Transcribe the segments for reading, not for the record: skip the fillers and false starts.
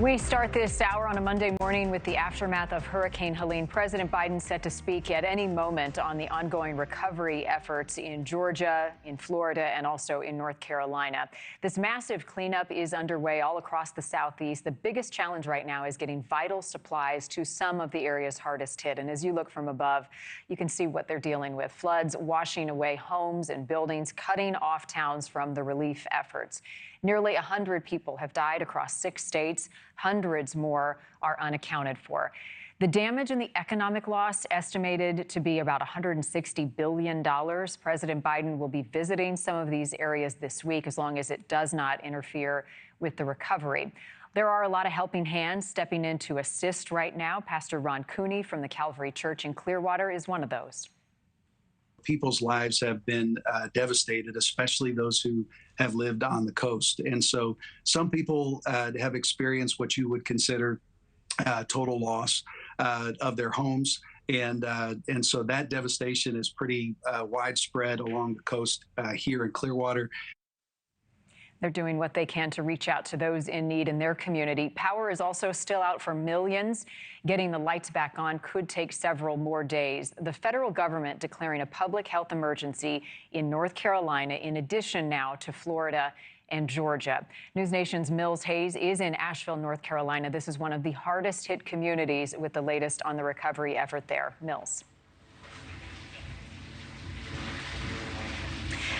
We start this hour on a Monday morning with the aftermath of Hurricane Helene. President Biden set to speak at any moment on the ongoing recovery efforts in Georgia, in Florida, and also in North Carolina. This massive cleanup is underway all across the Southeast. The biggest challenge right now is getting vital supplies to some of the areas hardest hit. And as you look from above, you can see what they're dealing with. Floods washing away homes and buildings, cutting off towns from the relief efforts. Nearly 100 people have died across 6 states. Hundreds more are unaccounted for. The damage and the economic loss estimated to be about $160 billion. President Biden will be visiting some of these areas this week, as long as it does not interfere with the recovery. There are a lot of helping hands stepping in to assist right now. Pastor Ron Cooney from the Calvary Church in Clearwater is one of those. People's lives have been devastated, especially those who have lived on the coast. And so some people have experienced what you would consider total loss of their homes. And so that devastation is pretty widespread along the coast here in Clearwater. They're doing what they can to reach out to those in need in their community. Power is also still out for millions. Getting the lights back on could take several more days. The federal government declaring a public health emergency in North Carolina, in addition now to Florida and Georgia. NewsNation's Mills Hayes is in Ashville, North Carolina. This is one of the hardest hit communities with the latest on the recovery effort there. Mills.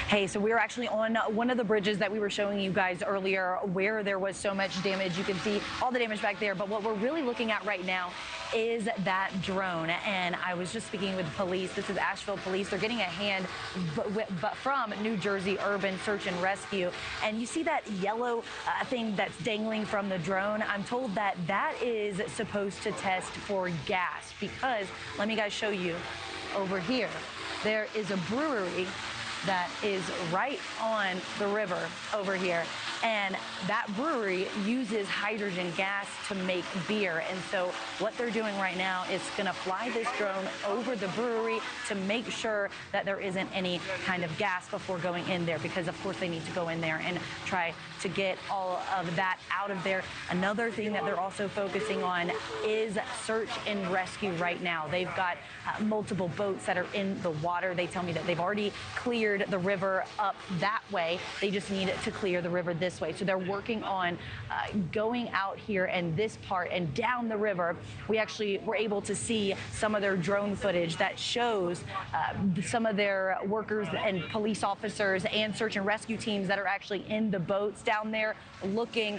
Hey, so we were actually on one of the bridges that we were showing you guys earlier where there was so much damage. You can see all the damage back there. But what we're really looking at right now is that drone. And I was just speaking with police. This is Asheville police. They're getting a hand but from New Jersey Urban Search and Rescue. And you see that yellow thing that's dangling from the drone. I'm told that that is supposed to test for gas because, let me guys show you over here, there is a brewery that is right on the river over here. And that brewery uses hydrogen gas to make beer. And so what they're doing right now is going to fly this drone over the brewery to make sure that there isn't any kind of gas before going in there, because of course they need to go in there and try to get all of that out of there. Another thing that they're also focusing on is search and rescue right now. They've got multiple boats that are in the water. They tell me that they've already cleared the river up that way. They just need to clear the river this way. So they're working on going out here and this part and down the river. We actually were able to see some of their drone footage that shows some of their workers and police officers and search and rescue teams that are actually in the boats down there looking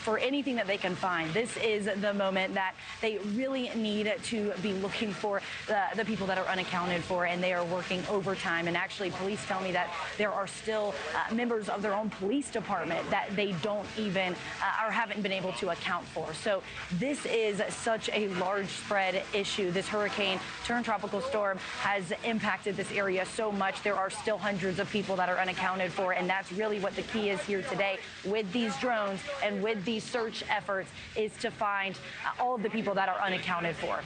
for anything that they can find. This is the moment that they really need to be looking for the people that are unaccounted for, and they are working overtime. And actually, police tell me that there are still members of their own police department that they don't even or haven't been able to account for. So this is such a large spread issue. This hurricane turned tropical storm has impacted this area so much. There are still hundreds of people that are unaccounted for, and that's really what the key is here today with these drones and with these search efforts, is to find all of the people that are unaccounted for.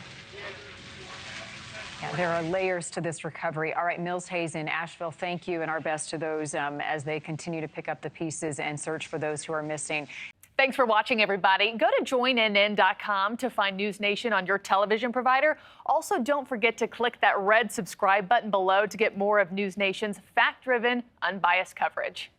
Yeah, there are layers to this recovery. All right, Mills Hayes in Asheville, thank you, and our best to those as they continue to pick up the pieces and search for those who are missing. Thanks for watching, everybody. Go to joinnn.com to find NewsNation on your television provider. Also, don't forget to click that red subscribe button below to get more of NewsNation's fact-driven, unbiased coverage.